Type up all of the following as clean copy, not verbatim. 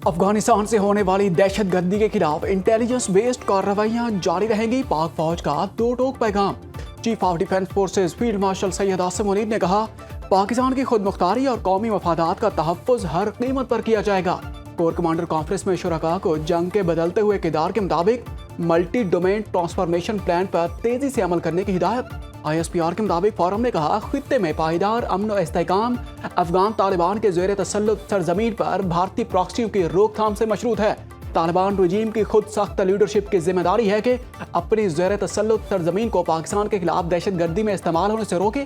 अफगानिस्तान से होने वाली दहशत गर्दी के खिलाफ इंटेलिजेंस बेस्ड कार्रवाइयां जारी रहेंगी। पाक फौज का दो टोक पैगाम। Chief of defence forces field marshal Syed Asim Munir ने कहा, पाकिस्तान की खुद मुख्तारी और कौमी मफादात का तहफ़्फ़ुज़ हर कीमत पर किया जाएगा। कोर कमांडर कॉन्फ्रेंस में शुरका को जंग के बदलते हुए किरदार के मुताबिक मल्टी डोमेन ट्रांसफॉर्मेशन प्लान पर तेजी से अमल करने की हिदायत। ISPR के मुताबिक फोरम ने कहा, खित्ते में पायदार अमन और इस्तेहकाम अफगान तालिबान के ज़ेर तसल्लुत सरजमीन पर भारतीय प्रॉक्सियों की रोकथाम से मशरूत है। तालिबान रजीम की खुद सख्त लीडरशिप की जिम्मेदारी है कि अपनी ज़ेर तसल्लुत सरजमीन को पाकिस्तान के खिलाफ दहशत गर्दी में इस्तेमाल होने से रोके।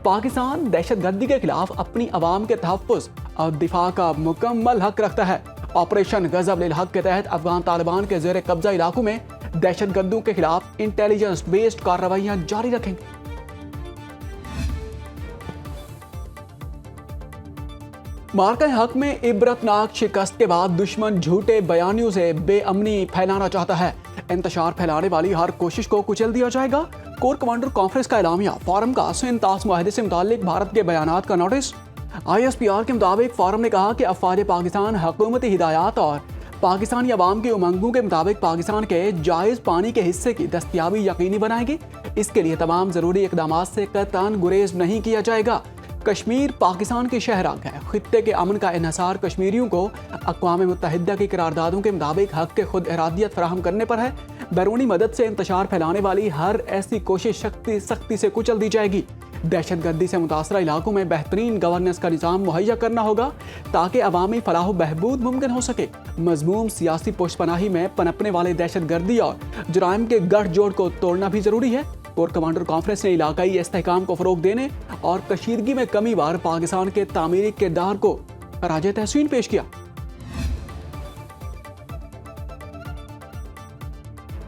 पाकिस्तान दहशत गर्दी के खिलाफ अपनी आवाम के तहफ़्फ़ुज़ और दिफा का मुकम्मल हक रखता है। ऑपरेशन गज़ब लिल हक के तहत अफगान तालिबान के ज़ेर कब्जा इलाकों में दहशत गर्दों के खिलाफ इंटेलिजेंस बेस्ड कार्रवाइयां जारी रखेंगे। मार्का हक में इबरतनाक शिकस्त के बाद दुश्मन झूठे बयानियों से बेअमनी फैलाना चाहता है। इंतशार फैलाने वाली हर कोशिश को कुचल दिया जाएगा। कोर कमांडर कॉन्फ्रेंस का एलामिया। फोरम का सिंध ताश मुआहदे से मुताल्लिक भारत के बयानात का नोटिस। ISPR के मुताबिक फोरम ने कहा कि अफवाज पाकिस्तान हुकूमती हिदायत और पाकिस्तानी अवाम की उमंगों के मुताबिक पाकिस्तान के जायज़ पानी के हिस्से की दस्तयाबी यकीनी बनाएगी। इसके लिए तमाम ज़रूरी इक़दामात से कतई गुरेज नहीं किया जाएगा। कश्मीर पाकिस्तान की शहराग है। खित्ते के अमन का इन्हसार कश्मीरियों को अक़वाम मुत्तहिदा की करारदादों के मुताबिक हक के खुद इरादियत फराहम करने पर है। बैरूनी मदद से इंतशार फैलाने वाली हर ऐसी कोशिश सख्ती से कुचल दी जाएगी। दहशत गर्दी से मुतासरा इलाकों में बेहतरीन गवर्नेंस का निज़ाम मुहैया करना होगा ताकि अवामी फलाह बहबूद मुमकिन हो सके। मज़मूम सियासी पुष्पनाही में पनपने वाले दहशत गर्दी और जुराइम के गठजोड़ को तोड़ना भी ज़रूरी है। कोर कमांडर कॉन्फ्रेंस ने इलाकाई इस्तेहकाम को फ़रोग़ देने और कशीदगी में कमी बार पाकिस्तान के तामीरी किरदार को खराजे तहसीन पेश किया।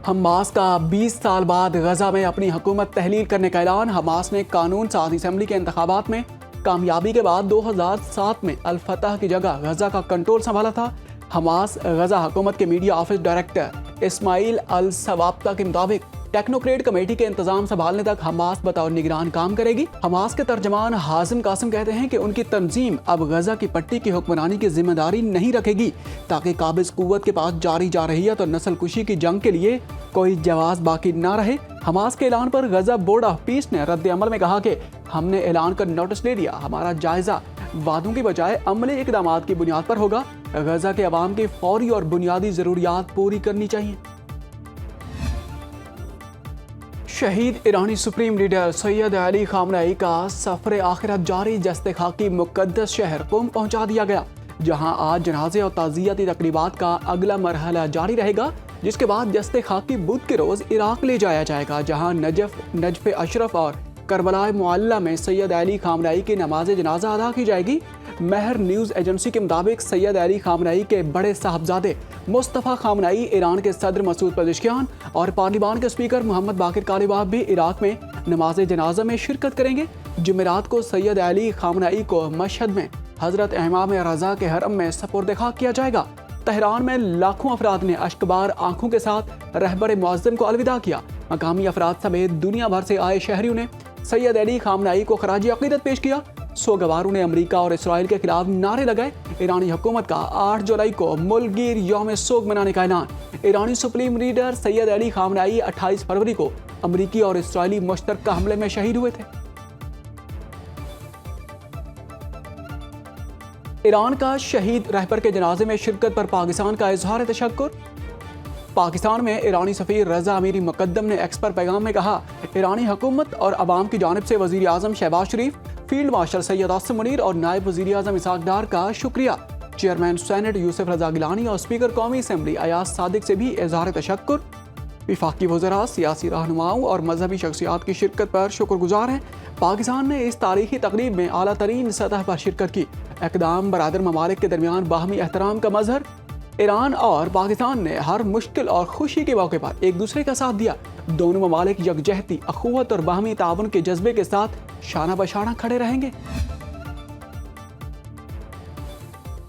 हमास का 20 साल बाद गजा में अपनी हुकूमत तहलील करने का ऐलान। हमास ने कानून साज़ असम्बली के इंतखाबात में कामयाबी के बाद 2007 में अल फतह की जगह गजा का कंट्रोल संभाला था। हमास गजा हुकूमत के मीडिया ऑफिस डायरेक्टर इस्माइल अल सवाब्ता के मुताबिक टेक्नोक्रेट कमेटी के इंतजाम संभालने तक हमास बतौर निगरान काम करेगी। हमास के तर्जमान हाजिम कासिम कहते हैं कि उनकी तंजीम अब गजा की पट्टी की हुक्मरानी की जिम्मेदारी नहीं रखेगी ताकि काबिज कुव्वत के पास जारी जा रही है तो नस्ल कुशी की जंग के लिए कोई जवाब बाकी ना रहे। हमास के ऐलान पर गजा बोर्ड ऑफ पीस ने रद्द अमल में कहा कि हमने ऐलान कर नोटिस ले लिया। हमारा जायजा वादों की बजाय अमली इक़दामात की बुनियाद पर होगा। गजा के अवाम की फौरी और बुनियादी ज़रूरियात पूरी करनी चाहिए। शहीद ईरानी supreme leader Syed Ali Khamenei का सफ़र आखिरत जारी। जस्ते खाकी मुक़द्दस शहर कुम पहुंचा दिया गया, जहां आज जनाजे और ताज़ियती तक़रीबात का अगला मरहला जारी रहेगा, जिसके बाद जस्ते खाकी बुध के रोज़ इराक ले जाया जाएगा, जहां नजफ़ अशरफ और करबलाए मुअल्ला में सैयद अली खामनेई की नमाज जनाजा अदा की जाएगी। महर न्यूज़ एजेंसी के मुताबिक सैयद अली खामनेई के बड़े साहबजादे मुस्तफ़ा खामनेई, ईरान के सदर मसूद पेज़ेश्कियान और पार्लिमान के स्पीकर मोहम्मद बाकिर कालिबाफ भी इराक में नमाज जनाजा में शिरकत करेंगे। जुमेरात को सैयद अली खामनेई को मशहद में हज़रत इमाम रज़ा के हरम में सपुर्द खाक किया जाएगा। तेहरान में लाखों अफराद ने अश्कबार आंखों के साथ रहबर मुअज़्ज़म को अलविदा किया। मकामी अफराद समेत दुनिया भर से आए शहरियों ने सैयद अली खामनेई को खराज अक़ीदत पेश किया। सोगवारों ने अमेरिका और इसराइल के खिलाफ नारे लगाए। ईरानी हुकूमत का 8 जुलाई को मुल्कगीर यौम सोग मनाने का ऐलान। ईरानी supreme leader Syed Ali Khamenei 28 फरवरी को अमेरिकी और इसराइली मुश्तरका हमले में शहीद हुए थे। ईरान का शहीद रहबर के जनाजे में शिरकत पर पाकिस्तान का इजहार तशक्कुर। पाकिस्तान में ईरानी सफ़ीर रज़ा अमीरी मुक़द्दम ने एक्स पर पैगाम में कहा, ईरानी हुकूमत और अवाम की जानिब से वज़ीर आज़म शहबाज शरीफ, फील्ड मार्शल सैयद आसिम मुनीर और नायब वज़ीर आज़म इसहाक़ डार का शुक्रिया। चेयरमैन सेनेट यूसुफ रज़ा गिलानी और स्पीकर कौमी असम्बली अयाज सादिक से भी इज़हार तशक्कुर। वफाकी वज़रा, सियासी रहनुमाओं और मजहबी शख्सियात की शिरकत पर शुक्रगुजार हैं। पाकिस्तान ने इस तारीखी तकरीब में आला तरीन सतह पर शिरकत की। इक़दाम बरादर ममालिक के दरमियान बाहमी एहतराम का मज़हर। ईरान और पाकिस्तान ने हर मुश्किल और खुशी के मौके पर एक दूसरे का साथ दिया। दोनों ममालिक यकजहती, अखुवत और बाहमी ताउन के जज्बे के साथ शाना बशाना खड़े रहेंगे।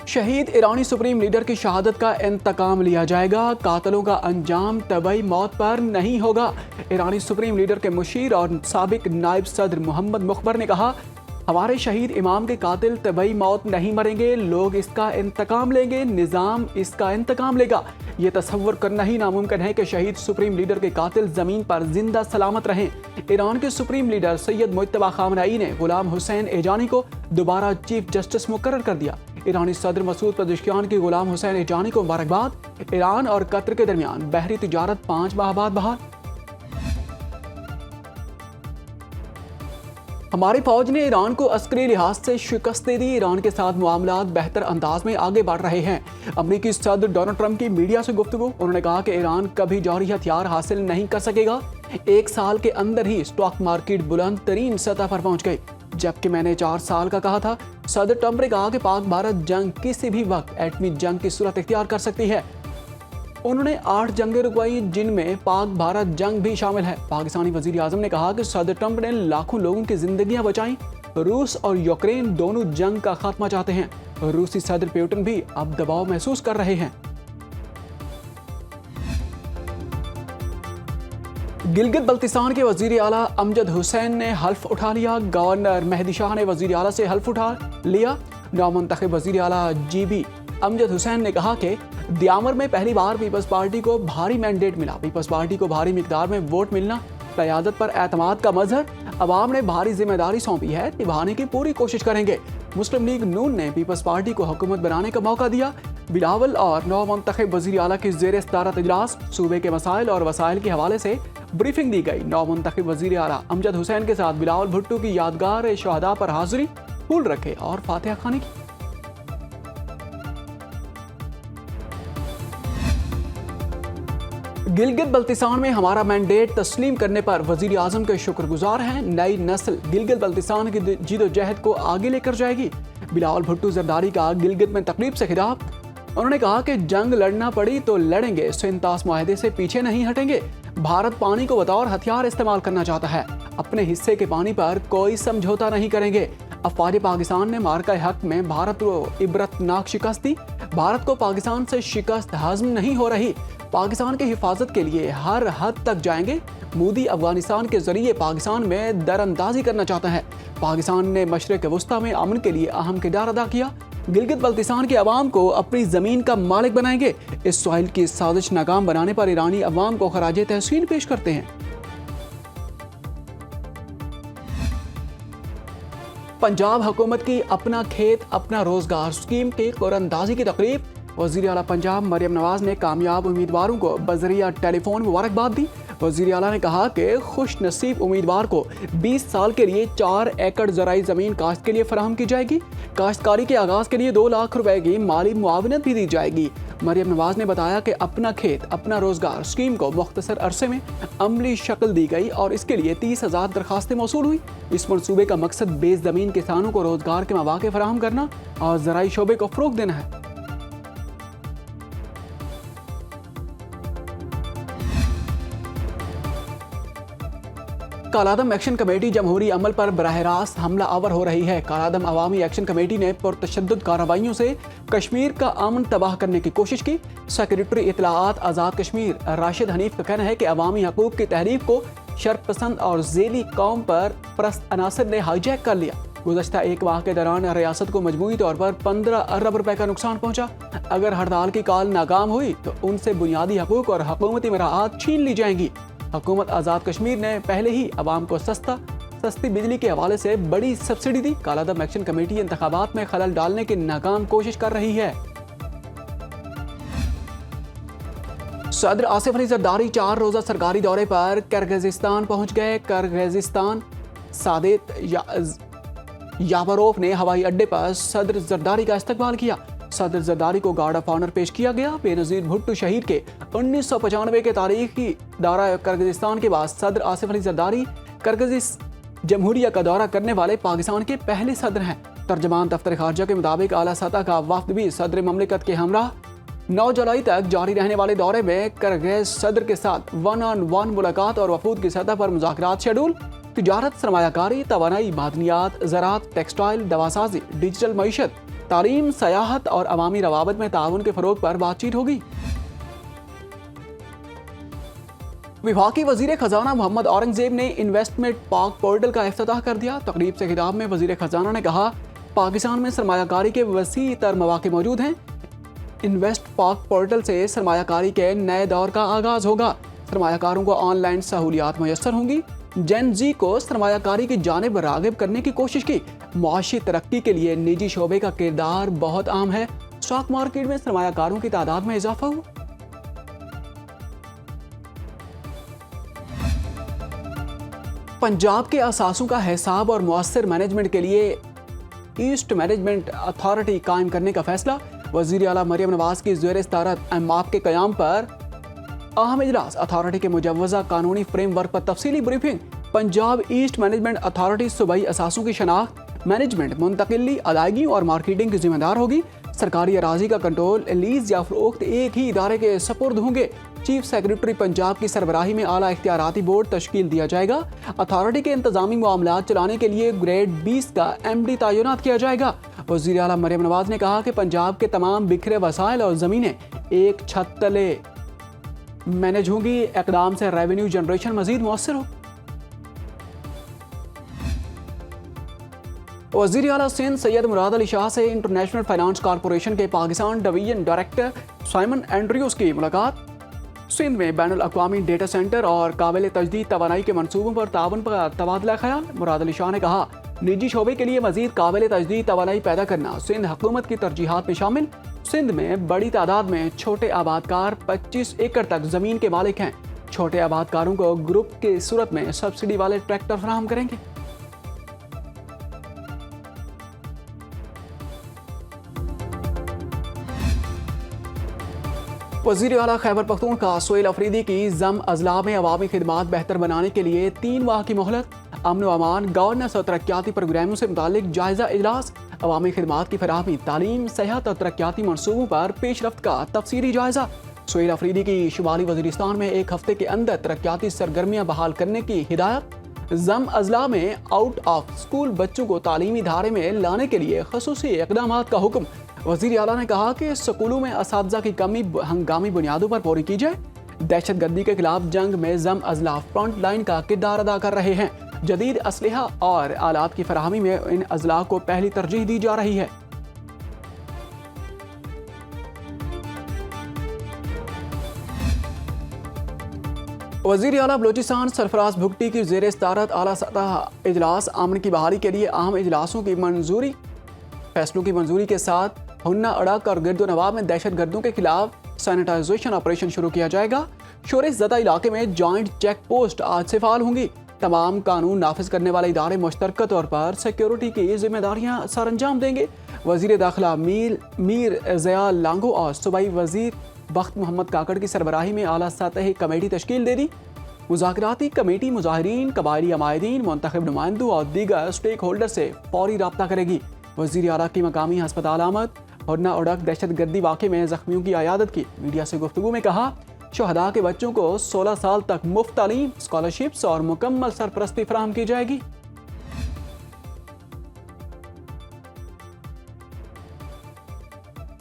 शहीद ईरानी सुप्रीम लीडर की शहादत का इंतकाम लिया जाएगा। कातलों का अंजाम तबई मौत पर नहीं होगा। ईरानी सुप्रीम लीडर के मुशीर और साबिक नायब सदर मोहम्मद मुखबर ने कहा, हमारे शहीद इमाम के कातिल तबई मौत नहीं मरेंगे, लोग इसका इंतकाम लेंगे, निज़ाम इसका इंतकाम लेगा। ये तसव्वुर करना ही नामुमकिन है कि शहीद सुप्रीम लीडर के कातिल ज़मीन पर जिंदा सलामत रहें। ईरान के supreme leader Sayyid Mojtaba Khamenei ने गुलाम हुसैन एजानी को दोबारा चीफ जस्टिस मुकर्रर कर दिया। ईरानी सदर मसूद पज़ेश्कियान की गुलाम हुसैन एजानी को मुबारकबाद। ईरान और कतर के दरमियान बहरी तिजारत 5 माह बाद बहाल। हमारी फौज ने ईरान को अस्करी लिहाज से शिकस्त दे दी। ईरान के साथ मामलात बेहतर अंदाज में आगे बढ़ रहे हैं। अमरीकी सदर डोनाल्ड ट्रंप की मीडिया से गुफ्तगू। उन्होंने कहा कि ईरान कभी जौहरी हथियार हासिल नहीं कर सकेगा। 1 साल के अंदर ही स्टॉक मार्केट बुलंद तरीन सतह पर पहुंच गई, जबकि मैंने 4 साल का कहा था। सदर ट्रंप ने कहा कि पाक भारत जंग किसी भी वक्त एटमी जंग की सूरत इख्तियार कर सकती है। उन्होंने 8 जंगें रुकवाई, जिनमें पाक भारत जंग भी शामिल है। पाकिस्तानी वजीर आजम ने कहा कि सदर ट्रंप ने लाखों लोगों की जिंदगियां बचाई। रूस और यूक्रेन दोनों जंग का खात्मा चाहते हैं। रूसी सदर पुतिन भी अब दबाव महसूस कर रहे हैं। गिलगित बल्तिस्तान के वजीर आला अमजद हुसैन ने हल्फ उठा लिया। गवर्नर मेहदी शाह ने वजीर आला से हल्फ उठा लिया। नौमुंतखब वजीर आला GB अमजद हुसैन ने कहा कि दियामर में पहली बार पीपल्स पार्टी को भारी मैंडेट मिला। पीपल्स पार्टी को भारी मिकदार में वोट मिलना क़यादत पर एतमाद का मजहर। अवाम ने भारी जिम्मेदारी सौंपी है, निभाने की पूरी कोशिश करेंगे। मुस्लिम लीग नून ने पीपल्स पार्टी को हुकूमत बनाने का मौका दिया। बिलावल और नौमुंतखब वजीर आला की ज़ेर सदारत इजलास सूबे के मसाइल और वसाइल के हवाले से ब्रीफिंग दी गई। नौमुंतखब वजीर आला अमजद हुसैन के साथ बिलावल भुट्टो की यादगार शहदा पर हाजिरी, फूल रखे और फातिहा खानी की। गिलगित बल्तिस्तान में हमारा मैंडेट तस्लीम करने पर वजीर आजम के शुक्रगुजार हैं। नई नस्ल गिलगित बल्तिस्तान की जिदोजहद को आगे लेकर जाएगी। बिलावल भुट्टो जरदारी का गिलगित में तकरीब से खिताब। उन्होंने कहा कि जंग लड़ना पड़ी तो लड़ेंगे, सिंतास मुआहदे से पीछे नहीं हटेंगे। भारत पानी को बतौर हथियार इस्तेमाल करना चाहता है, अपने हिस्से के पानी पर कोई समझौता नहीं करेंगे। अफवाज पाकिस्तान ने मार्का हक में भारत को इबरतनाक शिकस्त दी। भारत को पाकिस्तान से शिकस्त हजम नहीं हो रही। पाकिस्तान की हिफाजत के लिए हर हद तक जाएंगे। मोदी अफगानिस्तान के जरिए पाकिस्तान में दरअंदाजी करना चाहता है। पाकिस्तान ने मशरिक वस्ता में अमन के लिए अहम किरदार अदा किया। गिलगित बल्तिस्तान के अवाम को अपनी ज़मीन का मालिक बनाएंगे। इस साहिल की साजिश नाकाम बनाने पर ईरानी अवाम को खराजे तहसीन पेश करते हैं। पंजाब हुकूमत की अपना खेत अपना रोजगार स्कीम के कुरानंदाजी की तकरीब। वज़ीर आला पंजाब मरियम नवाज ने कामयाब उम्मीदवारों को बजरिया टेलीफोन मुबारकबाद दी। वज़ीर आला ने कहा कि खुश नसीब उम्मीदवार को 20 साल के लिए 4 एकड़ ज़राई ज़मीन काश्त के लिए फराहम की जाएगी। काश्तकारी के आगाज़ के लिए 2 लाख रुपए की माली मुआवनत भी दी जाएगी। मरियम नवाज ने बताया कि अपना खेत अपना रोजगार स्कीम को मुख्तसर अरसे में अमली शक्ल दी गई और इसके लिए 30,000 दरखास्तें मौसूल हुई। इस मनसूबे का मकसद बेस ज़मीन किसानों को रोजगार के मौके फराहम करना और ज़राई शोबे को फ़रोग़ देना है। कालादम एक्शन कमेटी जमहूरी अमल पर बराह रास्त हमला आवर हो रही है। कालादम अवामी एक्शन कमेटी ने पुरतशद्दुद कार्रवाइयों से कश्मीर का अमन तबाह करने की कोशिश की। सेक्रेटरी इत्तलाआत आज़ाद कश्मीर राशिद हनीफ का कहना है कि अवामी हकूक़ की तहरीक को शर्पसंद और ज़ेली कौम पर परस्त अनासर ने हाईजैक कर लिया। गुज़श्ता 1 माह के दौरान रियासत को मजमूई तौर पर 15 अरब रुपए का नुकसान पहुँचा। अगर हड़ताल की कॉल नाकाम हुई तो उनसे बुनियादी हकूक़ और हुकूमती मराआत छीन ली जाएंगी। हुकूमत आज़ाद कश्मीर ने पहले ही अवाम को सस्ती बिजली के हवाले से बड़ी सब्सिडी दी। कालादम एक्शन कमेटी इंतखाबात में खलल डालने की नाकाम कोशिश कर रही है। सदर आसिफ अली जरदारी 4 रोज़ा सरकारी दौरे पर किर्गिज़स्तान पहुंच गए। किर्गिज़स्तान सादेत यावरोफ ने हवाई अड्डे पर सदर जरदारी का इस्तकबाल किया। सदर जरदारी को गार्ड ऑफ ऑनर पेश किया गया। बेनज़ीर भुट्टो शहीद के 1995 के तारीखी दौरा किर्गिज़स्तान के बाद सदर आसिफ अली जरदारी किर्गिज़ जमहूरिया का दौरा करने वाले पाकिस्तान के पहले सदर हैं। तर्जमान दफ्तर खारजा के मुताबिक आला सतह का वफ्द भी सदर ममलिकत के हमराह 9 जुलाई तक जारी रहने वाले दौरे में किर्गिज़ सदर के साथ 1-on-1 मुलाकात और वफूद की सतह पर मुज़ाकरात शेड्यूल, तिजारत, सरमायाकारी, तवानाई, मादनियात, ज़राअत, टेक्सटाइल, दवासाजी, डिजिटल मईशत, तालीम, सयाहत और अवामी रवाबत में ताउन के फ़रोग़ पर बातचीत होगी। वफाकी वजीर खजाना मोहम्मद औरंगजेब ने इन्वेस्टमेंट पाक पोर्टल का इफ्तिताह कर दिया। तकरीब से खिताब में वजीर खजाना ने कहा, पाकिस्तान में सरमायाकारी के वसी तर मौके मौजूद हैं। इन्वेस्ट पाक पोर्टल से सरमायाकारी के नए दौर का आगाज होगा। सरमायाकारों को ऑनलाइन सहूलियात मैसर होंगी। जेन जी को सरमायाकारी की जानिब रागिब करने की कोशिश की। मुआशी तरक्की के लिए निजी शोबे का किरदार बहुत अहम है। स्टॉक मार्केट में सरमायाकारों की तादाद में इजाफा हुआ। पंजाब के असासों का हिसाब और मुअस्सर मैनेजमेंट के लिए ईस्ट मैनेजमेंट अथॉरिटी कायम करने का फैसला। वज़ीर आला मरियम नवाज की ज़ेर सदारत एमआप के क़याम पर अहम इजलास। अथॉरिटी के मुजव्वज़ा कानूनी फ्रेमवर्क पर तफसीली briefing. Punjab east management authority सूबाई असासों की शनाख्त, मैनेजमेंट, मुंतकिली, अदायगी और मार्केटिंग की जिम्मेदार होगी। सरकारी अराजी का कंट्रोल, लीज या फरोख्त एक ही इदारे के सपुर्द होंगे। चीफ सेक्रेटरी पंजाब की सरबराही में आला इख्तियाराती बोर्ड तश्कील दिया जाएगा। अथॉरिटी के इंतजामी मामलात चलाने के लिए ग्रेड 20 का MD तैनात किया जाएगा। वज़ीर आला मरियम नवाज ने कहा कि पंजाब के तमाम बिखरे वसाइल और ज़मीनें एक छत तले मैनेज होंगी। इक़दाम से रेवेन्यू जनरेशन मजीद मौसर हो। वज़ीर आला सिंध सैयद मुराद अली शाह से इंटरनेशनल फाइनेंस कॉरपोरेशन के Pakistan division director Simon Andrews की मुलाकात। सिंध में बैनुल अक़वामी डेटा सेंटर और काबिल तजदीद तवानाई के मनसूबों पर ताउन का तबादला ख्याल। मुराद अली शाह ने कहा, निजी शोबे के लिए मजीद काबिल तजदीद तवानाई पैदा करना सिंध हुकूमत की तरजीहात में शामिल। सिंध में बड़ी तादाद में छोटे आबादकार 25 एकड़ तक ज़मीन के मालिक हैं। छोटे आबादकारों को ग्रुप की सूरत में सब्सिडी वाले ट्रैक्टर फराहम करेंगे। वज़ीर आला खैबर पख्तूनख्वा सोहेल अफरीदी की ज़म अजला में अवामी खिदमात बेहतर बनाने के लिए 3 माह की मोहलत। अमन व अमान, गवर्नेंस और तरक्याती प्रोग्रामों से मुतालिक जायजा इजलास। अवामी खिदमात की फराहमी, तालीम, सेहत और तरक्याती मनसूबों पर पेशरफ्त का तफसीली जायजा। सोहेल अफरीदी की शुमाली वज़ीरिस्तान में 1 हफ्ते के अंदर तरक्याती सरगर्मियाँ बहाल करने की हिदायत। ज़म अजला में आउट ऑफ स्कूल बच्चों को तालीमी धारे में लाने के लिए खसूसी इक़दामात का हुक्म। वज़ीर आला ने कहा कि स्कूलों में असातिज़ा की कमी हंगामी बुनियादों पर पूरी की जाए। दहशत गर्दी के खिलाफ जंग में ज़म अजला फ्रंट लाइन का किरदार अदा कर रहे हैं। जदीद असलहा और आलात की फराहमी में इन अजला को पहली तरजीह दी जा रही है। वज़ीर आला बलोचिस्तान सरफराज भुगटी की ज़ेर सदारत आला सतह इजलास। अमन की बहाली के लिए अहम इजलासों की मंजूरी। फैसलों की मंजूरी के साथ हुन्ना अड़क और गिरदो नवाब में दहशत गर्दों के खिलाफ सैनिटाइजेशन ऑपरेशन शुरू किया जाएगा। शोरश ज़दा इलाके में जॉइंट चेक पोस्ट आज से फाल होंगी। तमाम कानून नाफिज करने वाले इदारे मुश्तरका तौर पर सिक्योरिटी की जिम्मेदारियां सर अंजाम देंगे। वज़ीर दाखिला मीर ज़िया लांगो और सूबाई वज़ीर बख्त मोहम्मद काकड़ की सरबराही में आला सतही कमेटी तश्कील दे दी। मुज़ाकराती कमेटी मुज़ाहिरीन, कबायली अमायदीन, मुंतखब नुमाइंदों और दीगर स्टेक होल्डर से फौरी राब्ता करेगी। वज़ीर आला की मकामी हस्पताल आमद। हुन्ना उड़क दहशत गर्दी वाक़े में ज़ख्मियों की अयादत की। मीडिया से गुफ्तगू में कहा, शहदा के बच्चों को 16 साल तक मुफ्त तालीम, स्कॉलरशिप्स और मुकम्मल सरपरस्ती फराहम की जाएगी।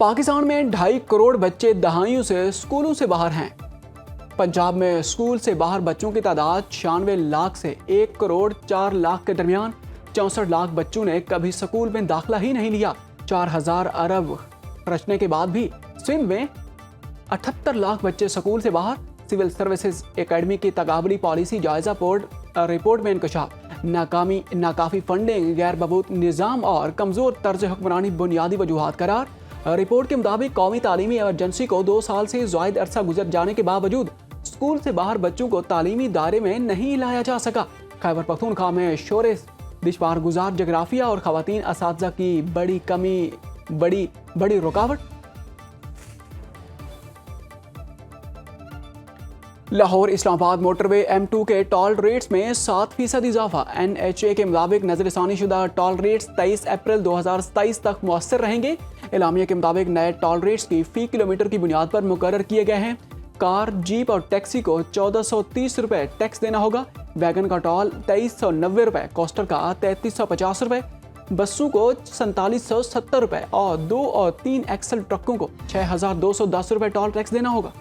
पाकिस्तान में 2.5 करोड़ बच्चे दहाइयों से स्कूलों से बाहर हैं। पंजाब में स्कूल से बाहर बच्चों की तादाद 96 लाख से 1 करोड़ 4 लाख के दरमियान। 64 लाख बच्चों ने कभी स्कूल में दाखिला ही नहीं लिया। 4000 अरब खर्चने के बाद भी सिंध में 78 लाख बच्चे स्कूल से बाहर। सिविल सर्विसेज एकेडमी की तकाबली पॉलिसी जायजा रिपोर्ट में इंकशाफ। नाकाफी फंडिंग, गैर बबूत निज़ाम और कमज़ोर तर्ज हुक्मरानी बुनियादी वजूहात करार। रिपोर्ट के मुताबिक कौमी तालीमी एमरजेंसी को 2 साल से ज़ायद अरसा गुजर जाने के बावजूद स्कूल से बाहर बच्चों को तालीमी दायरे में नहीं लाया जा सका। खैबर पख्तूनख्वा में शोरश, दिशवार गुजार जगराफिया और खवातीन असातिज़ा की बड़ी कमी बड़ी रुकावट। लाहौर इस्लामाबाद मोटरवे M2 के टोल रेट्स में 7% इजाफा। NHA के मुताबिक नजरसानी शुदा टोल रेट्स 23 अप्रैल 2027 तक मुअस्सर रहेंगे। एलामिया के मुताबिक नए टोल रेट्स की फ़ी किलोमीटर की बुनियाद पर मुकर्रर किए गए हैं। कार, जीप और टैक्सी को 1430 रुपये टैक्स देना होगा। वैगन का टोल 2390 रुपये, कोस्टर का 3350 रुपये, बसों को 4770 रुपये और 2 और 3 एक्सल ट्रकों को 6210 रुपये टोल टैक्स देना होगा।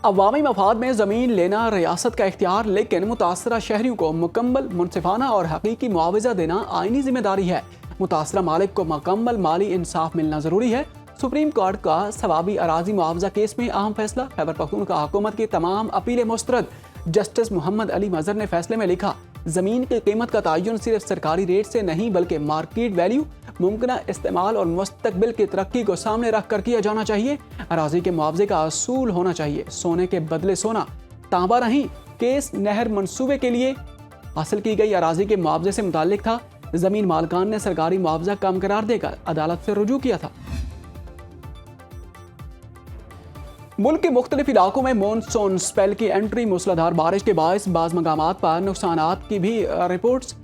عوامی مفاد میں زمین لینا ریاست کا اختیار، لیکن متاثرہ شہریوں کو مکمل منصفانہ اور حقیقی معاوضہ دینا آئینی ذمہ داری ہے۔ متاثرہ مالک کو مکمل مالی انصاف ملنا ضروری ہے۔ سپریم کورٹ کا ثوابی اراضی معاوضہ کیس میں اہم فیصلہ، خیبر پختونخوا حکومت کی تمام اپیلیں مسترد۔ جسٹس محمد علی مظہر نے فیصلے میں لکھا، زمین کی قیمت کا تعین صرف سرکاری ریٹ سے نہیں بلکہ مارکیٹ ویلیو، ممکنہ استعمال اور مستقبل کی ترقی کو سامنے رکھ کر کیا جانا چاہیے۔ اراضی کے معاوضے کا اصول ہونا چاہیے سونے کے بدلے سونا، تانبا نہیں۔ کیس نہر منصوبے کے لیے حاصل کی گئی اراضی کے معاوضے سے متعلق تھا۔ زمین مالکان نے سرکاری معاوضہ کم قرار دے کر عدالت سے رجوع کیا تھا۔ ملک کے مختلف علاقوں میں مونسون سپیل کی انٹری، موسلادھار بارش کے باعث بعض مقامات پر نقصانات کی بھی رپورٹس۔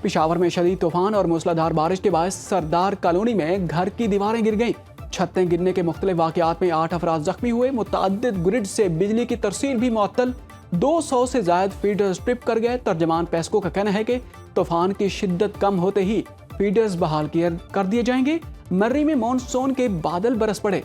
پشاور میں شدید طوفان اور موسلادھار بارش کے باعث سردار کالونی میں گھر کی دیواریں گر گئیں، چھتیں گرنے کے مختلف واقعات میں 8 افراد زخمی ہوئے، متعدد گرڈ سے بجلی کی ترسیل بھی معطل، 200 سے زائد فیڈرز ٹرپ کر گئے۔ ترجمان پیسکو کا کہنا ہے کہ طوفان کی شدت کم ہوتے ہی فیڈرز بحال کر دیے جائیں گے۔ مری میں مونسون کے بادل برس پڑے،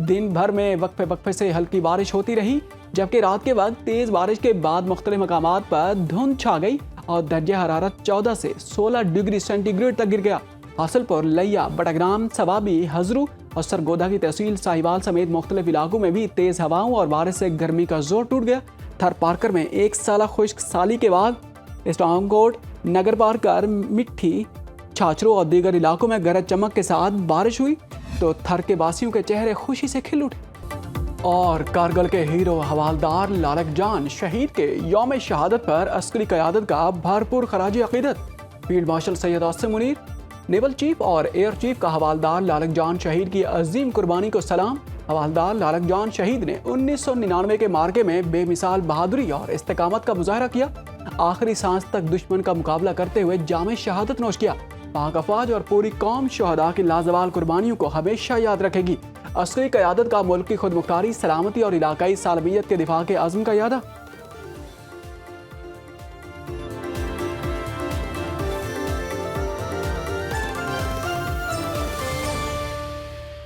دن بھر میں وقفے سے ہلکی بارش ہوتی رہی، جبکہ رات کے وقت تیز بارش کے بعد مختلف مقامات پر دھند چھا گئی اور درجہ حرارت 14 سے 16 ڈگری سینٹی گریڈ تک گر گیا۔ حاصل پور، لیا، بٹاگرام، سوابی، ہزرو اور سرگودا کی تحصیل ساہیوال سمیت مختلف علاقوں میں بھی تیز ہواؤں اور بارش سے گرمی کا زور ٹوٹ گیا۔ تھر پارکر میں 1 سالہ خشک سالی کے بعد اسٹانگ کوٹ، نگر پارکر، مٹھی، چھاچرو اور دیگر علاقوں میں گرج چمک کے ساتھ بارش ہوئی تو تھر کے باسیوں کے چہرے خوشی سے کھل اٹھے۔ اور کارگل کے ہیرو حوالدار لالک جان شہید کے یوم شہادت پر عسکری قیادت کا بھرپور خراج عقیدت۔ Field marshal Syed Asim Munir, naval chief اور ایئر چیف کا حوالدار لالک جان شہید کی عظیم قربانی کو سلام۔ حوالدار لالک جان شہید نے 1999 کے معرکے میں بے مثال بہادری اور استقامت کا مظاہرہ کیا، آخری سانس تک دشمن کا مقابلہ کرتے ہوئے جام شہادت نوش کیا۔ پاک افواج اور پوری قوم شہداء کی لازوال قربانیوں کو ہمیشہ یاد رکھے گی۔ عسکری قیادت کا ملک کی خود مختاری، سلامتی اور علاقائی سالمیت کے دفاع کے عزم کا اعادہ۔